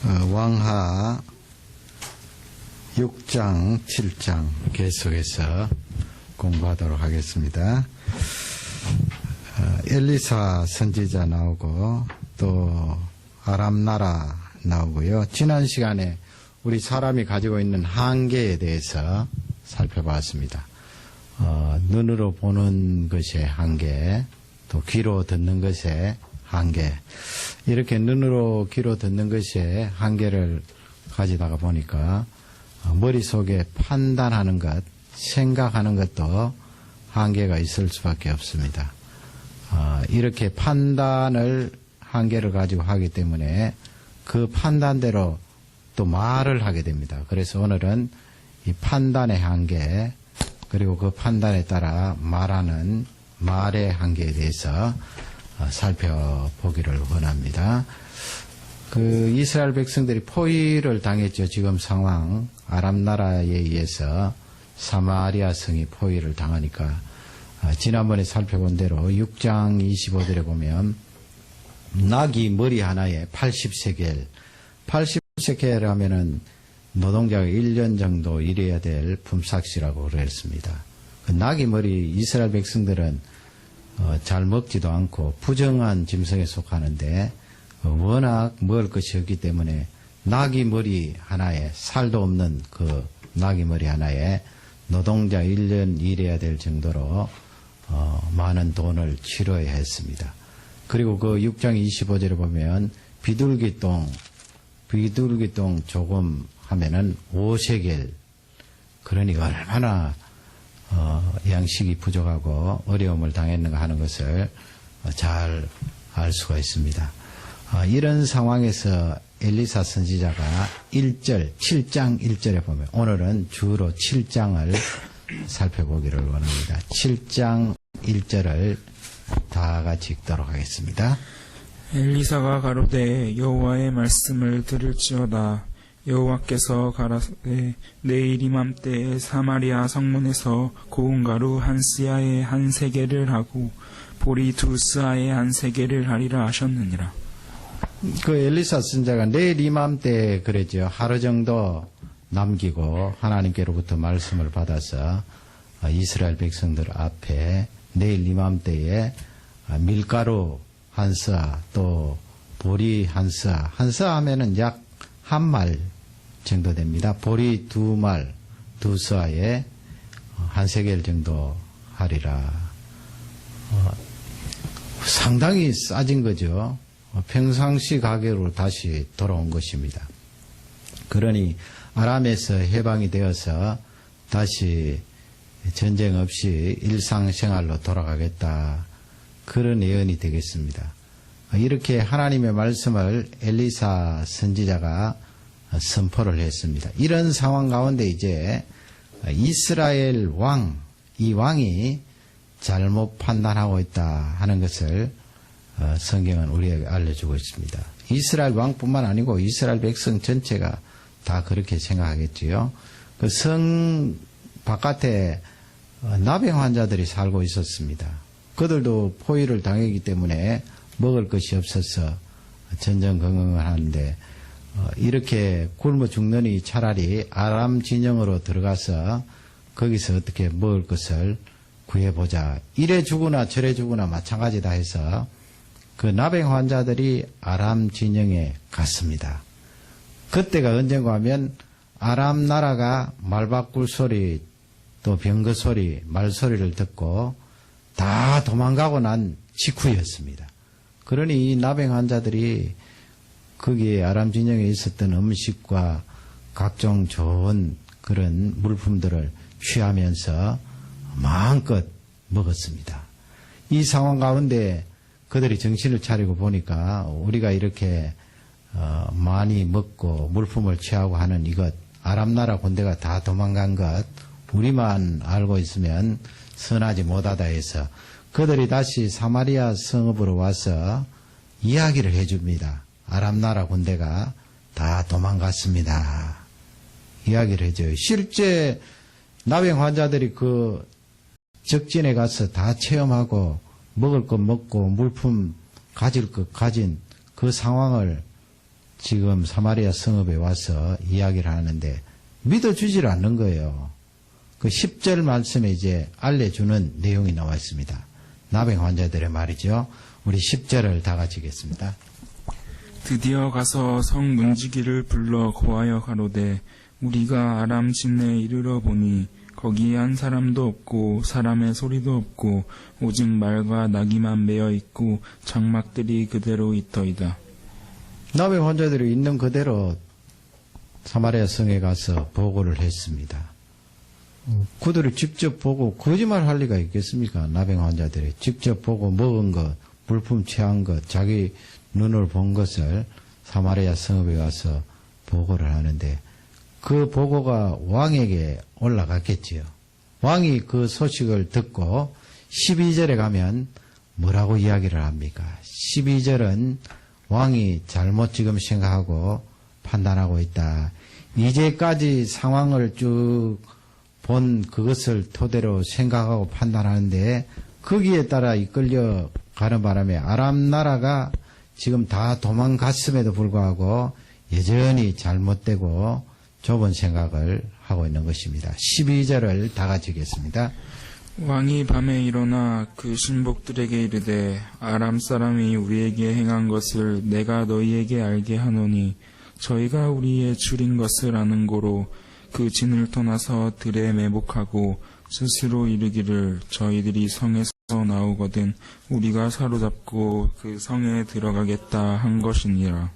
왕하 6장, 7장 계속해서 공부하도록 하겠습니다. 엘리사 선지자 나오고 또 아람 나라 나오고요. 지난 시간에 우리 사람이 가지고 있는 한계에 대해서 살펴봤습니다. 눈으로 보는 것의 한계, 또 귀로 듣는 것의 한계. 이렇게 눈으로 귀로 듣는 것의 한계를 가지다가 보니까 머릿속에 판단하는 것, 생각하는 것도 한계가 있을 수밖에 없습니다. 이렇게 판단을 한계를 가지고 하기 때문에 그 판단대로 또 말을 하게 됩니다. 그래서 오늘은 이 판단의 한계, 그리고 그 판단에 따라 말하는 말의 한계에 대해서 살펴보기를 원합니다. 이스라엘 백성들이 포위를 당했죠. 지금 상황, 아람 나라에 의해서 사마리아 성이 포위를 당하니까 지난번에 살펴본 대로 6장 25절에 보면 나귀 머리 하나에 80세겔, 80세겔 하면은 노동자가 1년 정도 일해야 될 품삯이라고 그랬습니다. 그 나귀 머리, 이스라엘 백성들은 잘 먹지도 않고 부정한 짐승에 속하는데 워낙 먹을 것이 없기 때문에 나귀 머리 하나에, 살도 없는 그 나귀 머리 하나에 노동자 1년 일해야 될 정도로 많은 돈을 치러야 했습니다. 그리고 그 6장 25절에 보면 비둘기똥 조금 하면은 5세겔, 그러니 얼마나 양식이 부족하고 어려움을 당했는가 하는 것을 잘 알 수가 있습니다. 이런 상황에서 엘리사 선지자가 7장 1절에 보면, 오늘은 주로 7장을 살펴보기를 원합니다. 7장 1절을 다 같이 읽도록 하겠습니다. 엘리사가 가로되 여호와의 말씀을 들을지어다. 여호와께서 가라사대 내일 이맘때에 사마리아 성문에서 고운 가루 한 스야에 한 세겔을 하고 보리 두 스야에 한 세겔을 하리라 하셨느니라. 그 엘리사 선지자가 내일 이맘때에 그랬죠. 하루 정도 남기고 하나님께로부터 말씀을 받아서 이스라엘 백성들 앞에 내일 이맘때에 밀가루 한 스야, 또 보리 한 스야, 한 스야 하면은 약 한 말 정도 됩니다. 보리 두 스야에 한 세겔 정도 하리라. 상당히 싸진 거죠. 평상시 가격으로 다시 돌아온 것입니다. 그러니 아람에서 해방이 되어서 다시 전쟁 없이 일상생활로 돌아가겠다, 그런 예언이 되겠습니다. 이렇게 하나님의 말씀을 엘리사 선지자가 선포를 했습니다. 이런 상황 가운데 이제 이스라엘 왕, 이 왕이 잘못 판단하고 있다 하는 것을 성경은 우리에게 알려주고 있습니다. 이스라엘 왕뿐만 아니고 이스라엘 백성 전체가 다 그렇게 생각하겠지요. 그 성 바깥에 나병 환자들이 살고 있었습니다. 그들도 포위를 당했기 때문에 먹을 것이 없어서 전전긍긍을 하는데, 이렇게 굶어 죽느니 차라리 아람 진영으로 들어가서 거기서 어떻게 먹을 것을 구해보자. 이래 주거나 저래 주거나 마찬가지다 해서 그 나병 환자들이 아람 진영에 갔습니다. 그때가 언젠가 하면 아람 나라가 말바꿀 소리, 또 병거 소리, 말소리를 듣고 다 도망가고 난 직후였습니다. 그러니 이 나병 환자들이 거기에 아람 진영에 있었던 음식과 각종 좋은 그런 물품들을 취하면서 마음껏 먹었습니다. 이 상황 가운데 그들이 정신을 차리고 보니까 우리가 이렇게 많이 먹고 물품을 취하고 하는 이것, 아람 나라 군대가 다 도망간 것 우리만 알고 있으면 선하지 못하다 해서 그들이 다시 사마리아 성읍으로 와서 이야기를 해줍니다. 아람 나라 군대가 다 도망갔습니다. 이야기를 해줘요. 실제 나병 환자들이 그 적진에 가서 다 체험하고 먹을 것 먹고 물품 가질 것 가진 그 상황을 지금 사마리아 성읍에 와서 이야기를 하는데 믿어주질 않는 거예요. 그 10절 말씀에 이제 알려주는 내용이 나와 있습니다. 나병 환자들의 말이죠. 우리 10절을 다 같이 읽겠습니다. 드디어 가서 성 문지기를 불러 고하여 가로되 우리가 아람 진내에 이르러 보니 거기 한 사람도 없고 사람의 소리도 없고 오직 말과 나귀만 매어 있고 장막들이 그대로 있더이다. 나병 환자들이 있는 그대로 사마리아 성에 가서 보고를 했습니다. 그들이 직접 보고 거짓말 할 리가 있겠습니까? 나병 환자들이 직접 보고 먹은 것, 물품 취한 것, 자기 눈을 본 것을 사마리아 성읍에 가서 보고를 하는데 그 보고가 왕에게 올라갔겠지요. 왕이 그 소식을 듣고 12절에 가면 뭐라고 이야기를 합니까? 12절은 왕이 잘못 지금 생각하고 판단하고 있다. 이제까지 상황을 쭉 본 그것을 토대로 생각하고 판단하는데 거기에 따라 이끌려 가는 바람에 아람 나라가 지금 다 도망갔음에도 불구하고 여전히 잘못되고 좁은 생각을 하고 있는 것입니다. 12절을 다 같이 읽겠습니다. 왕이 밤에 일어나 그 신복들에게 이르되 아람 사람이 우리에게 행한 것을 내가 너희에게 알게 하노니 저희가 우리의 줄인 것을 아는 고로 그 진을 떠나서 들에 매복하고 스스로 이르기를 저희들이 성에서 나오거든 우리가 사로잡고 그 성에 들어가겠다 한 것이니라.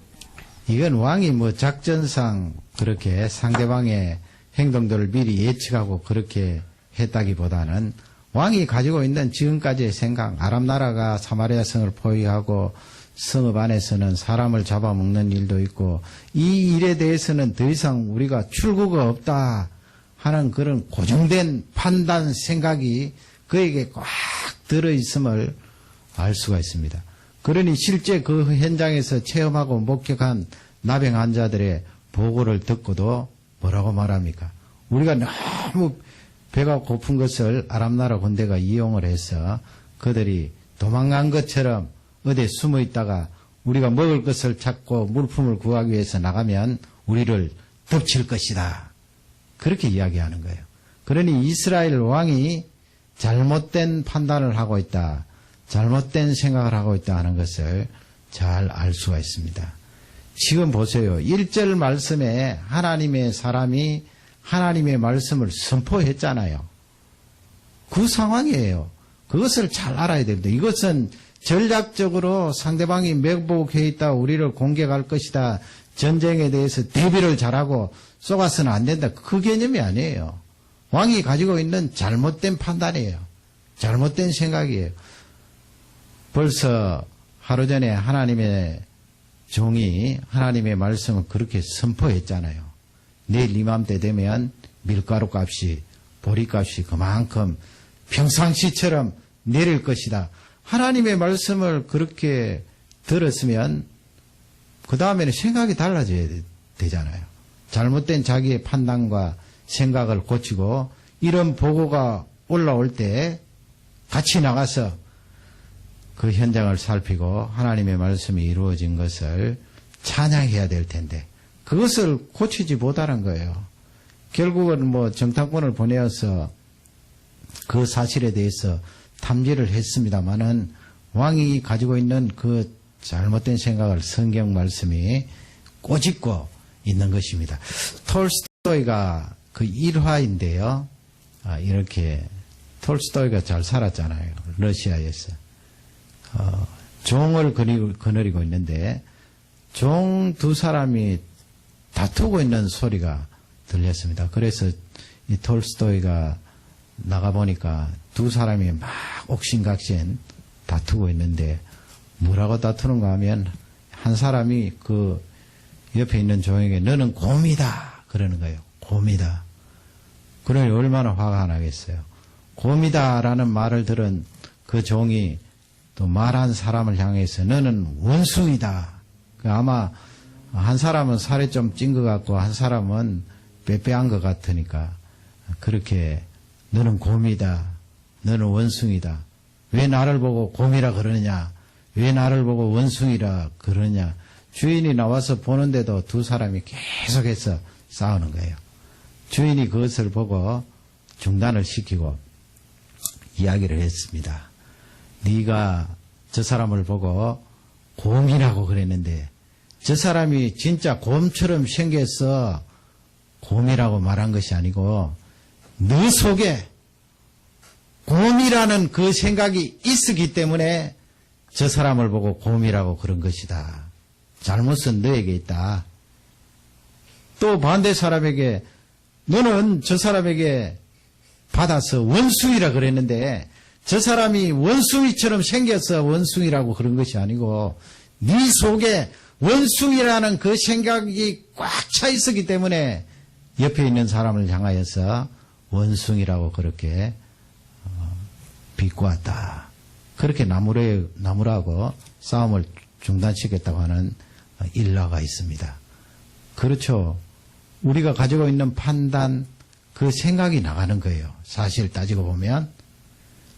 이건 왕이 뭐 작전상 그렇게 상대방의 행동들을 미리 예측하고 그렇게 했다기보다는 왕이 가지고 있는 지금까지의 생각, 아람 나라가 사마리아 성을 포위하고 성읍 안에서는 사람을 잡아먹는 일도 있고 이 일에 대해서는 더 이상 우리가 출구가 없다 하는 그런 고정된 판단 생각이 그에게 꽉 들어있음을 알 수가 있습니다. 그러니 실제 그 현장에서 체험하고 목격한 나병 환자들의 보고를 듣고도 뭐라고 말합니까? 우리가 너무 배가 고픈 것을 아람 나라 군대가 이용을 해서 그들이 도망간 것처럼 어디에 숨어 있다가 우리가 먹을 것을 찾고 물품을 구하기 위해서 나가면 우리를 덮칠 것이다. 그렇게 이야기하는 거예요. 그러니 이스라엘 왕이 잘못된 판단을 하고 있다. 잘못된 생각을 하고 있다 하는 것을 잘 알 수가 있습니다. 지금 보세요. 1절 말씀에 하나님의 사람이 하나님의 말씀을 선포했잖아요. 그 상황이에요. 그것을 잘 알아야 됩니다. 이것은 전략적으로 상대방이 매복해 있다, 우리를 공격할 것이다, 전쟁에 대해서 대비를 잘하고 쏘가서는 안 된다. 그 개념이 아니에요. 왕이 가지고 있는 잘못된 판단이에요. 잘못된 생각이에요. 벌써 하루 전에 하나님의 종이 하나님의 말씀을 그렇게 선포했잖아요. 내일 이맘때 되면 밀가루 값이, 보리값이 그만큼 평상시처럼 내릴 것이다. 하나님의 말씀을 그렇게 들었으면 그 다음에는 생각이 달라져야 되잖아요. 잘못된 자기의 판단과 생각을 고치고 이런 보고가 올라올 때 같이 나가서 그 현장을 살피고 하나님의 말씀이 이루어진 것을 찬양해야 될 텐데 그것을 고치지 못하는 거예요. 결국은 뭐 정탐꾼을 보내어서 그 사실에 대해서 탐지를 했습니다마는 왕이 가지고 있는 그 잘못된 생각을 성경 말씀이 꼬집고 있는 것입니다. 톨스토이가 그 일화인데요. 이렇게 톨스토이가 잘 살았잖아요. 러시아에서. 종을 거느리고 있는데 종 두 사람이 다투고 있는 소리가 들렸습니다. 그래서 이 톨스토이가 나가보니까 두 사람이 막 옥신각신 다투고 있는데 뭐라고 다투는가 하면 한 사람이 그 옆에 있는 종에게 너는 곰이다 그러는 거예요. 곰이다. 그러니 얼마나 화가 나겠어요. 곰이다라는 말을 들은 그 종이 또 말한 사람을 향해서 너는 원숭이다. 아마 한 사람은 살이 좀 찐 것 같고 한 사람은 빼빼한 것 같으니까 그렇게 너는 곰이다. 너는 원숭이다. 왜 나를 보고 곰이라 그러느냐? 왜 나를 보고 원숭이라 그러느냐? 주인이 나와서 보는데도 두 사람이 계속해서 싸우는 거예요. 주인이 그것을 보고 중단을 시키고 이야기를 했습니다. 네가 저 사람을 보고 곰이라고 그랬는데 저 사람이 진짜 곰처럼 생겨서 곰이라고 말한 것이 아니고 너 속에 곰이라는 그 생각이 있었기 때문에 저 사람을 보고 곰이라고 그런 것이다. 잘못은 너에게 있다. 또 반대 사람에게 너는 저 사람에게 받아서 원숭이라 그랬는데 저 사람이 원숭이처럼 생겨서 원숭이라고 그런 것이 아니고 네 속에 원숭이라는 그 생각이 꽉 차 있었기 때문에 옆에 있는 사람을 향하여서 원숭이라고 그렇게 비꼬았다. 그렇게 나무라고 싸움을 중단시켰다고 하는 일화가 있습니다. 그렇죠. 우리가 가지고 있는 판단, 그 생각이 나가는 거예요. 사실 따지고 보면.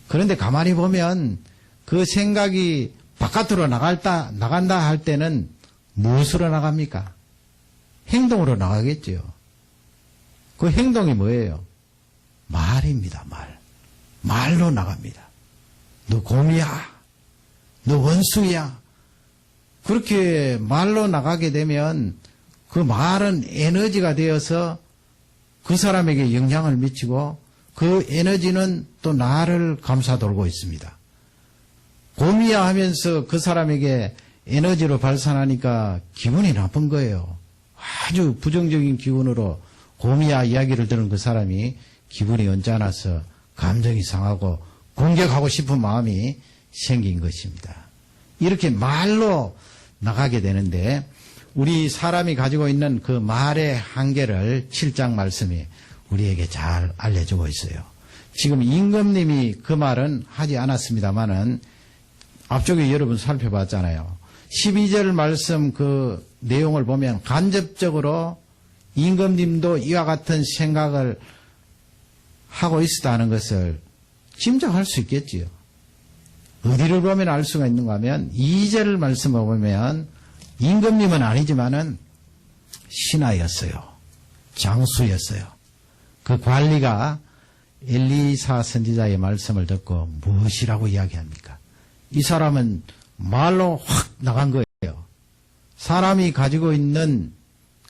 그런데 가만히 보면 그 생각이 바깥으로 나간다 할 때는 무엇으로 나갑니까? 행동으로 나가겠죠. 그 행동이 뭐예요? 말입니다, 말. 말로 나갑니다. 너 곰이야. 너 원숭이야. 그렇게 말로 나가게 되면 그 말은 에너지가 되어서 그 사람에게 영향을 미치고 그 에너지는 또 나를 감싸돌고 있습니다. 곰이야 하면서 그 사람에게 에너지로 발산하니까 기분이 나쁜 거예요. 아주 부정적인 기분으로 곰이야 이야기를 들은 그 사람이 기분이 언짢아서 감정이 상하고 공격하고 싶은 마음이 생긴 것입니다. 이렇게 말로 나가게 되는데 우리 사람이 가지고 있는 그 말의 한계를 7장 말씀이 우리에게 잘 알려주고 있어요. 지금 임금님이 그 말은 하지 않았습니다마는 앞쪽에 여러분 살펴봤잖아요. 12절 말씀 그 내용을 보면 간접적으로 임금님도 이와 같은 생각을 하고 있었다는 것을 짐작할 수 있겠지요. 어디를 보면 알 수가 있는가 하면 2절 말씀을 보면 임금님은 아니지만은 신하였어요. 장수였어요. 그 관리가 엘리사 선지자의 말씀을 듣고 무엇이라고 이야기합니까? 이 사람은 말로 확 나간 거예요. 사람이 가지고 있는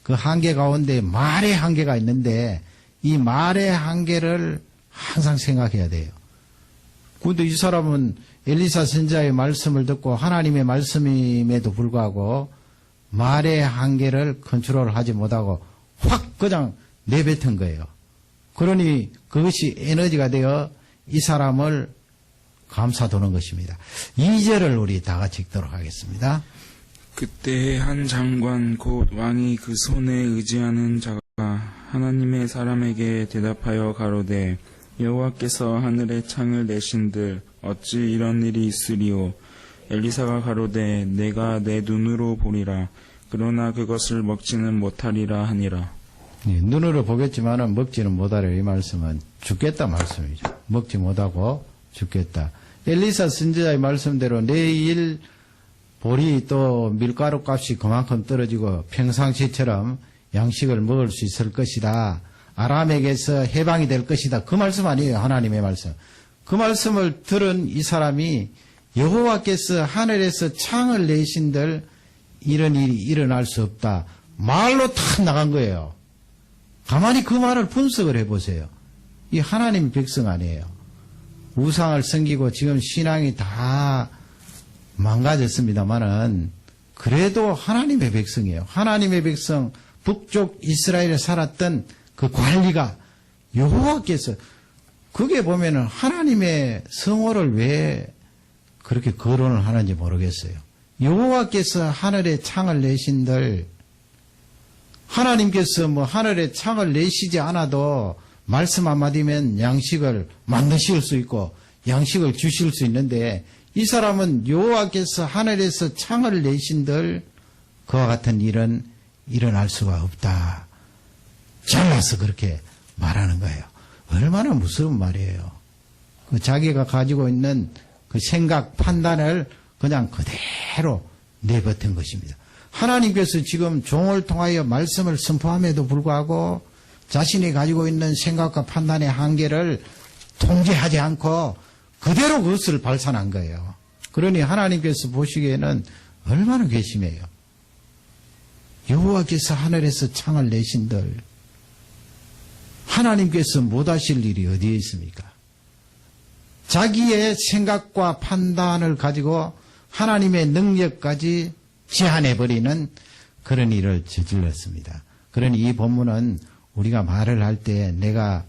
그 한계 가운데 말의 한계가 있는데 이 말의 한계를 항상 생각해야 돼요. 그런데 이 사람은 엘리사 선지자의 말씀을 듣고 하나님의 말씀임에도 불구하고 말의 한계를 컨트롤하지 못하고 확 그냥 내뱉은 거예요. 그러니 그것이 에너지가 되어 이 사람을 감싸도는 것입니다. 2절을 우리 다 같이 읽도록 하겠습니다. 그때 한 장관 곧 왕이 그 손에 의지하는 자가 하나님의 사람에게 대답하여 가로되 여호와께서 하늘의 창을 내신들 어찌 이런 일이 있으리오. 엘리사가 가로되 내가 내 눈으로 보리라. 그러나 그것을 먹지는 못하리라 하니라. 눈으로 보겠지만은 먹지는 못하리라. 이 말씀은 죽겠다 말씀이죠. 먹지 못하고 죽겠다. 엘리사 선지자의 말씀대로 내일 보리 또 밀가루 값이 그만큼 떨어지고 평상시처럼 양식을 먹을 수 있을 것이다. 아람에게서 해방이 될 것이다. 그 말씀 아니에요. 하나님의 말씀. 그 말씀을 들은 이 사람이 여호와께서 하늘에서 창을 내신들 이런 일이 일어날 수 없다. 말로 탁 나간 거예요. 가만히 그 말을 분석을 해보세요. 이 하나님 백성 아니에요. 우상을 섬기고 지금 신앙이 다 망가졌습니다만은 그래도 하나님의 백성이에요. 하나님의 백성 북쪽 이스라엘에 살았던 그 관리가 여호와께서 그게 보면은 하나님의 성호를 왜 그렇게 거론을 하는지 모르겠어요. 여호와께서 하늘에 창을 내신들 하나님께서 뭐 하늘에 창을 내시지 않아도 말씀 한마디면 양식을 만드실 수 있고 양식을 주실 수 있는데 이 사람은 여호와께서 하늘에서 창을 내신들 그와 같은 일은 일어날 수가 없다. 잘라서 그렇게 말하는 거예요. 얼마나 무서운 말이에요. 그 자기가 가지고 있는 그 생각, 판단을 그냥 그대로 내뱉은 것입니다. 하나님께서 지금 종을 통하여 말씀을 선포함에도 불구하고 자신이 가지고 있는 생각과 판단의 한계를 통제하지 않고 그대로 그것을 발산한 거예요. 그러니 하나님께서 보시기에는 얼마나 괘씸해요. 여호와께서 하늘에서 창을 내신들 하나님께서 못하실 일이 어디에 있습니까? 자기의 생각과 판단을 가지고 하나님의 능력까지 제한해버리는 그런 일을 저질렀습니다. 그러니 이 본문은 우리가 말을 할 때 내가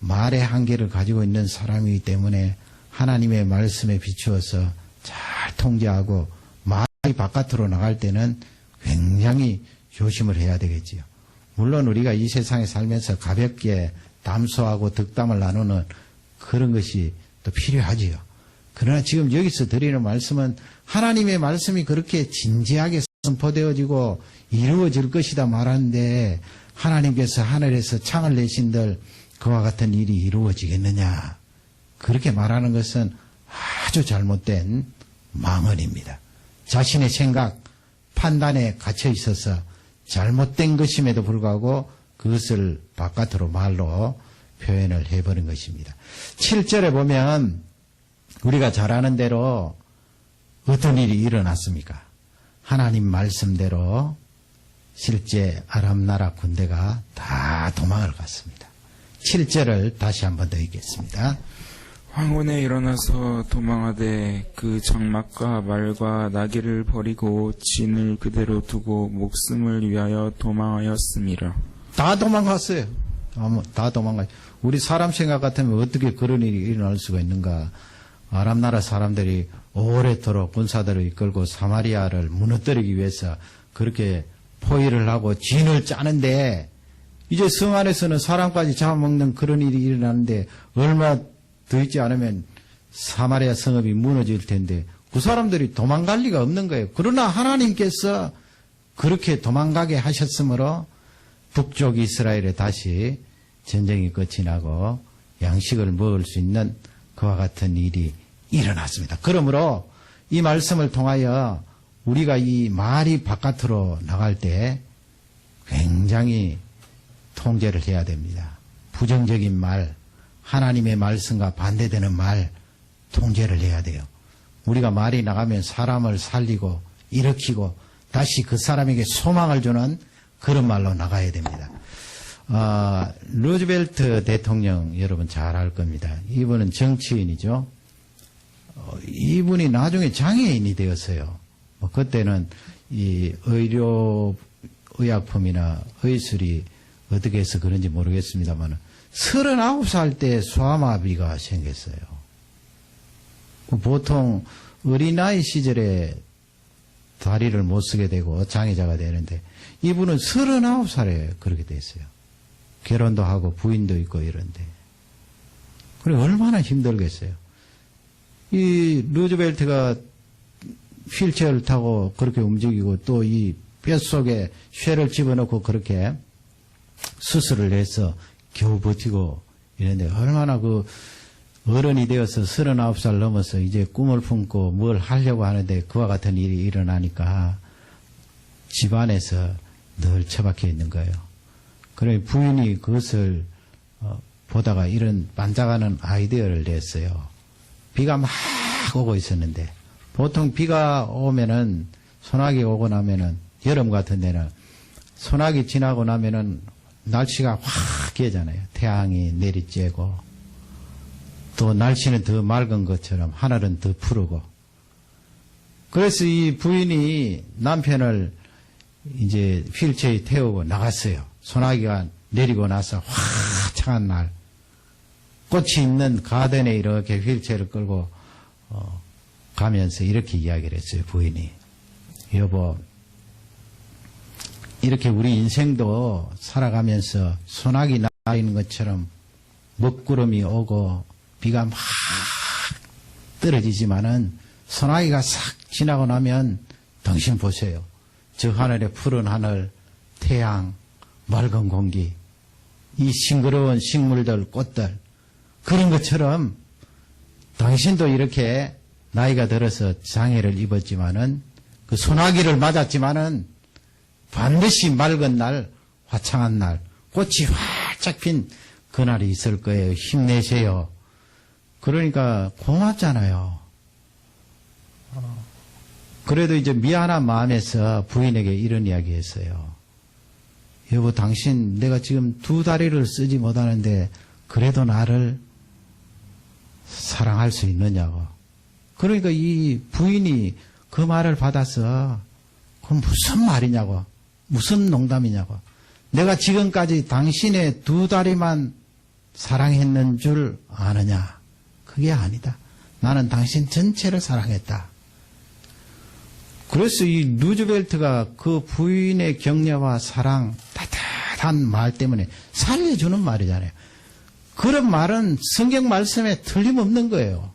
말의 한계를 가지고 있는 사람이기 때문에 하나님의 말씀에 비추어서 잘 통제하고 말이 바깥으로 나갈 때는 굉장히 조심을 해야 되겠지요. 물론 우리가 이 세상에 살면서 가볍게 담소하고 덕담을 나누는 그런 것이 또 필요하지요. 그러나 지금 여기서 드리는 말씀은 하나님의 말씀이 그렇게 진지하게 선포되어지고 이루어질 것이다 말하는데 하나님께서 하늘에서 창을 내신들 그와 같은 일이 이루어지겠느냐. 그렇게 말하는 것은 아주 잘못된 망언입니다. 자신의 생각, 판단에 갇혀 있어서 잘못된 것임에도 불구하고 그것을 바깥으로 말로 표현을 해버린 것입니다. 7절에 보면 우리가 잘 아는 대로 어떤 일이 일어났습니까? 하나님 말씀대로 실제 아람 나라 군대가 다 도망을 갔습니다. 7절을 다시 한번 더 읽겠습니다. 황혼에 일어나서 도망하되 그 장막과 말과 나귀를 버리고 진을 그대로 두고 목숨을 위하여 도망하였습니다. 다 도망갔어요. 다 도망갔어요. 우리 사람 생각 같으면 어떻게 그런 일이 일어날 수가 있는가. 아람 나라 사람들이 오래도록 군사들을 이끌고 사마리아를 무너뜨리기 위해서 그렇게 포위를 하고 진을 짜는데 이제 성 안에서는 사람까지 잡아먹는 그런 일이 일어나는데 얼마 더 있지 않으면 사마리아 성읍이 무너질 텐데 그 사람들이 도망갈 리가 없는 거예요. 그러나 하나님께서 그렇게 도망가게 하셨으므로 북쪽 이스라엘에 다시 전쟁이 끝이 나고 양식을 먹을 수 있는 그와 같은 일이 일어났습니다. 그러므로 이 말씀을 통하여 우리가 이 말이 바깥으로 나갈 때 굉장히 통제를 해야 됩니다. 부정적인 말, 하나님의 말씀과 반대되는 말 통제를 해야 돼요. 우리가 말이 나가면 사람을 살리고 일으키고 다시 그 사람에게 소망을 주는 그런 말로 나가야 됩니다. 루즈벨트 대통령 여러분 잘 알 겁니다. 이분은 정치인이죠. 이분이 나중에 장애인이 되었어요. 그때는 이 의약품이나 의술이 어떻게 해서 그런지 모르겠습니다만 39살 때 소아마비가 생겼어요. 보통 어린아이 시절에 다리를 못 쓰게 되고 장애자가 되는데 이분은 39살에 그렇게 됐어요. 결혼도 하고 부인도 있고 이런데. 그래 얼마나 힘들겠어요. 이 루즈벨트가 휠체어를 타고 그렇게 움직이고 또 이 뼛속에 쇠를 집어넣고 그렇게 수술을 해서 겨우 버티고 이런데 얼마나 그 어른이 되어서 39살 넘어서 이제 꿈을 품고 뭘 하려고 하는데 그와 같은 일이 일어나니까 집안에서 늘 처박혀 있는 거예요. 그래 부인이 그것을 보다가 이런 반짝하는 아이디어를 냈어요. 비가 막 오고 있었는데 보통 비가 오면은 소나기 오고 나면은 여름 같은 데는 소나기 지나고 나면은 날씨가 확 개잖아요. 태양이 내리쬐고 또 날씨는 더 맑은 것처럼 하늘은 더 푸르고 그래서 이 부인이 남편을 이제 휠체어에 태우고 나갔어요. 소나기가 내리고 나서 화창한 날 꽃이 있는 가든에 이렇게 휠체어를 끌고 가면서 이렇게 이야기를 했어요. 부인이 여보 이렇게 우리 인생도 살아가면서 소나기 나이는 것처럼 먹구름이 오고 비가 막 떨어지지만은 소나기가 싹 지나고 나면 당신 보세요. 저 하늘에 푸른 하늘, 태양, 맑은 공기, 이 싱그러운 식물들, 꽃들 그런 것처럼 당신도 이렇게 나이가 들어서 장애를 입었지만은 그 소나기를 맞았지만은 반드시 맑은 날, 화창한 날, 꽃이 활짝 핀 그날이 있을 거예요. 힘내세요. 그러니까 고맙잖아요. 그래도 이제 미안한 마음에서 부인에게 이런 이야기 했어요. 여보, 당신 내가 지금 두 다리를 쓰지 못하는데 그래도 나를 사랑할 수 있느냐고. 그러니까 이 부인이 그 말을 받아서 그건 무슨 말이냐고. 무슨 농담이냐고. 내가 지금까지 당신의 두 다리만 사랑했는 줄 아느냐. 그게 아니다. 나는 당신 전체를 사랑했다. 그래서 이 루즈벨트가 그 부인의 격려와 사랑, 따뜻한 말 때문에 살려주는 말이잖아요. 그런 말은 성경 말씀에 틀림없는 거예요.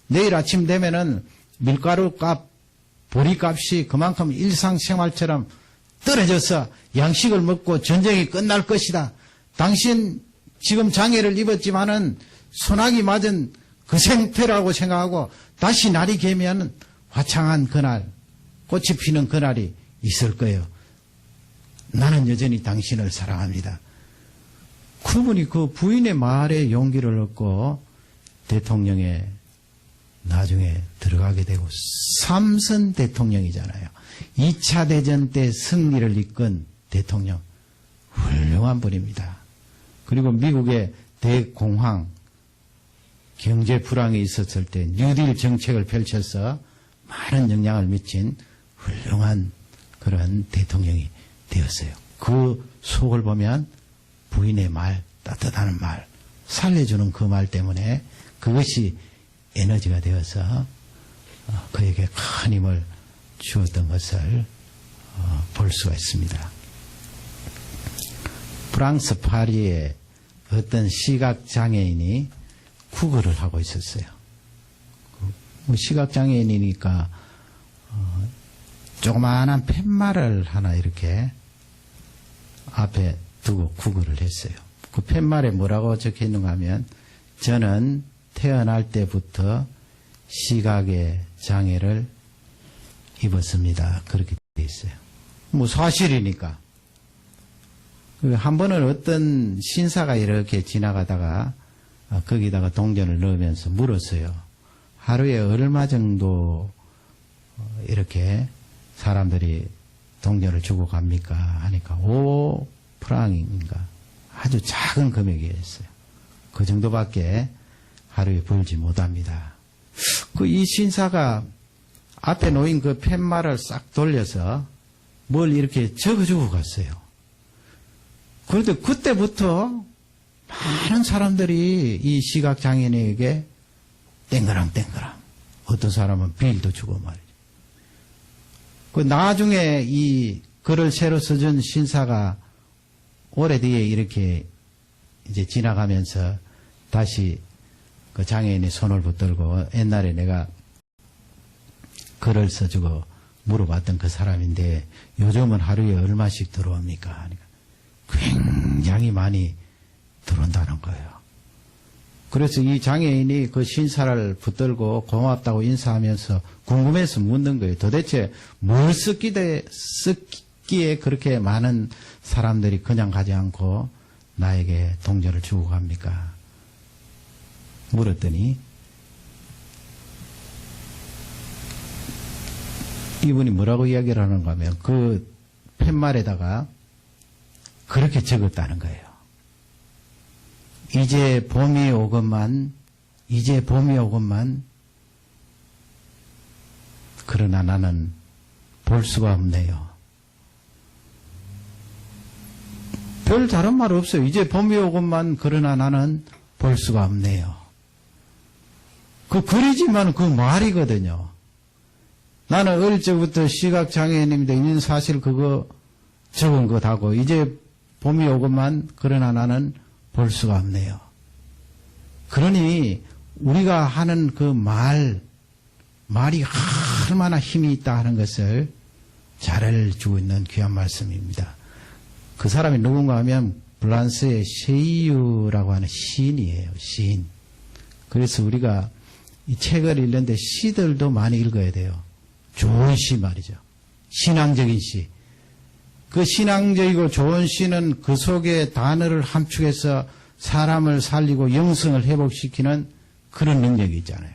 내일 아침 되면은 밀가루 값, 보리 값이 그만큼 일상생활처럼 떨어져서 양식을 먹고 전쟁이 끝날 것이다. 당신 지금 장애를 입었지만은 소나기 맞은 그 생태라고 생각하고 다시 날이 개면 화창한 그날, 꽃이 피는 그날이 있을 거예요. 나는 여전히 당신을 사랑합니다. 그분이 그 부인의 말에 용기를 얻고 대통령에 나중에 들어가게 되고 삼선 대통령이잖아요. 2차 대전 때 승리를 이끈 대통령. 훌륭한 분입니다. 그리고 미국의 대공황, 경제 불황이 있었을 때 뉴딜 정책을 펼쳐서 많은 영향을 미친 훌륭한 그런 대통령이 되었어요. 그 속을 보면 부인의 말, 따뜻한 말, 살려주는 그 말 때문에 그것이 에너지가 되어서 그에게 큰 힘을 주었던 것을 볼 수가 있습니다. 프랑스 파리에 어떤 시각장애인이 구걸을 하고 있었어요. 시각장애인이니까 조그마한 팻말을 하나 이렇게 앞에 두고 구걸을 했어요. 그 팻말에 뭐라고 적혀 있는가 하면 저는 태어날 때부터 시각의 장애를 입었습니다. 그렇게 되어 있어요. 뭐 사실이니까. 한 번은 어떤 신사가 이렇게 지나가다가 거기다가 동전을 넣으면서 물었어요. 하루에 얼마 정도 이렇게 사람들이 동전을 주고 갑니까? 하니까 5프랑인가 아주 작은 금액이었어요. 그 정도밖에 하루에 벌지 못합니다. 그 이 신사가 앞에 놓인 그 팻말을 싹 돌려서 뭘 이렇게 적어주고 갔어요. 그런데 그때부터 많은 사람들이 이 시각장애인에게 땡그랑 어떤 사람은 빌도 주고 말이죠. 그 나중에 이 글을 새로 써준 신사가 오래 뒤에 이렇게 이제 지나가면서 다시 그 장애인의 손을 붙들고 옛날에 내가 글을 써주고 물어봤던 그 사람인데 요즘은 하루에 얼마씩 들어옵니까? 하니까 굉장히 많이 들어온다는 거예요. 그래서 이 장애인이 그 신사를 붙들고 고맙다고 인사하면서 궁금해서 묻는 거예요. 도대체 뭘 썼기에 그렇게 많은 사람들이 그냥 가지 않고 나에게 동전을 주고 갑니까? 물었더니 이분이 뭐라고 이야기를 하는가 하면 그 팻말에다가 그렇게 적었다는 거예요. 이제 봄이 오건만 그러나 나는 볼 수가 없네요. 별 다른 말 없어요. 이제 봄이 오건만 그러나 나는 볼 수가 없네요. 그 글이지만 그 말이거든요. 나는 어릴 적부터 시각장애인인데 있는 사실 그거 적은 것하고 이제 봄이 오건만 그러나 나는 볼 수가 없네요. 그러니 우리가 하는 그 말이 얼마나 힘이 있다 하는 것을 잘 알려주고 있는 귀한 말씀입니다. 그 사람이 누군가 하면 프랑스의 셰이유라고 하는 시인이에요. 시인. 그래서 우리가 이 책을 읽는데 시들도 많이 읽어야 돼요. 좋은 시 말이죠. 신앙적인 시. 그 신앙적이고 좋은 시는 그 속에 단어를 함축해서 사람을 살리고 영성을 회복시키는 그런 능력이 있잖아요.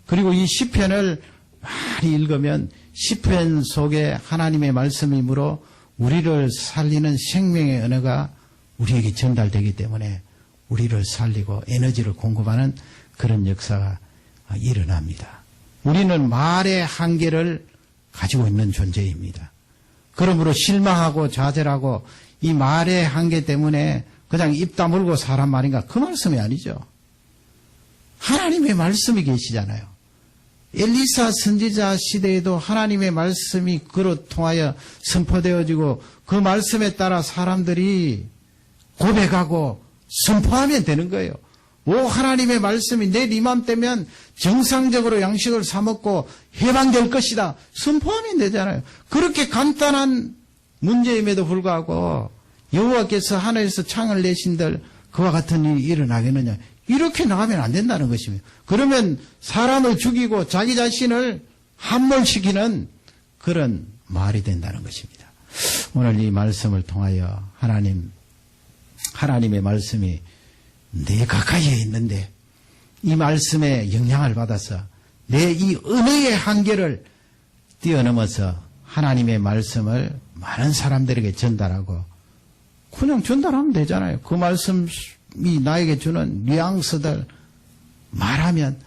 그리고 이 시편을 많이 읽으면 시편 속에 하나님의 말씀이므로 우리를 살리는 생명의 언어가 우리에게 전달되기 때문에 우리를 살리고 에너지를 공급하는 그런 역사가 일어납니다. 우리는 말의 한계를 가지고 있는 존재입니다. 그러므로 실망하고 좌절하고 이 말의 한계 때문에 그냥 입 다물고 사람 말인가? 그 말씀이 아니죠. 하나님의 말씀이 계시잖아요. 엘리사 선지자 시대에도 하나님의 말씀이 그로 통하여 선포되어지고 그 말씀에 따라 사람들이 고백하고 선포하면 되는 거예요. 오, 하나님의 말씀이 내일 이맘때면 정상적으로 양식을 사먹고 해방될 것이다. 선포하면 되잖아요. 그렇게 간단한 문제임에도 불구하고 여호와께서 하늘에서 창을 내신들 그와 같은 일이 일어나겠느냐. 이렇게 나가면 안 된다는 것입니다. 그러면 사람을 죽이고 자기 자신을 함몰시키는 그런 말이 된다는 것입니다. 오늘 이 말씀을 통하여 하나님의 말씀이 내 가까이에 있는데 이 말씀에 영향을 받아서 내 이 은혜의 한계를 뛰어넘어서 하나님의 말씀을 많은 사람들에게 전달하고 그냥 전달하면 되잖아요. 그 말씀이 나에게 주는 뉘앙스들 말하면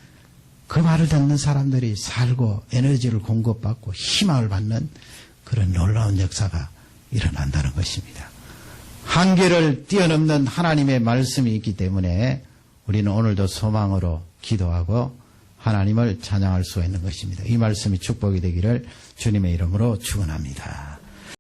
그 말을 듣는 사람들이 살고 에너지를 공급받고 희망을 받는 그런 놀라운 역사가 일어난다는 것입니다. 한계를 뛰어넘는 하나님의 말씀이 있기 때문에 우리는 오늘도 소망으로 기도하고 하나님을 찬양할 수 있는 것입니다. 이 말씀이 축복이 되기를 주님의 이름으로 축원합니다.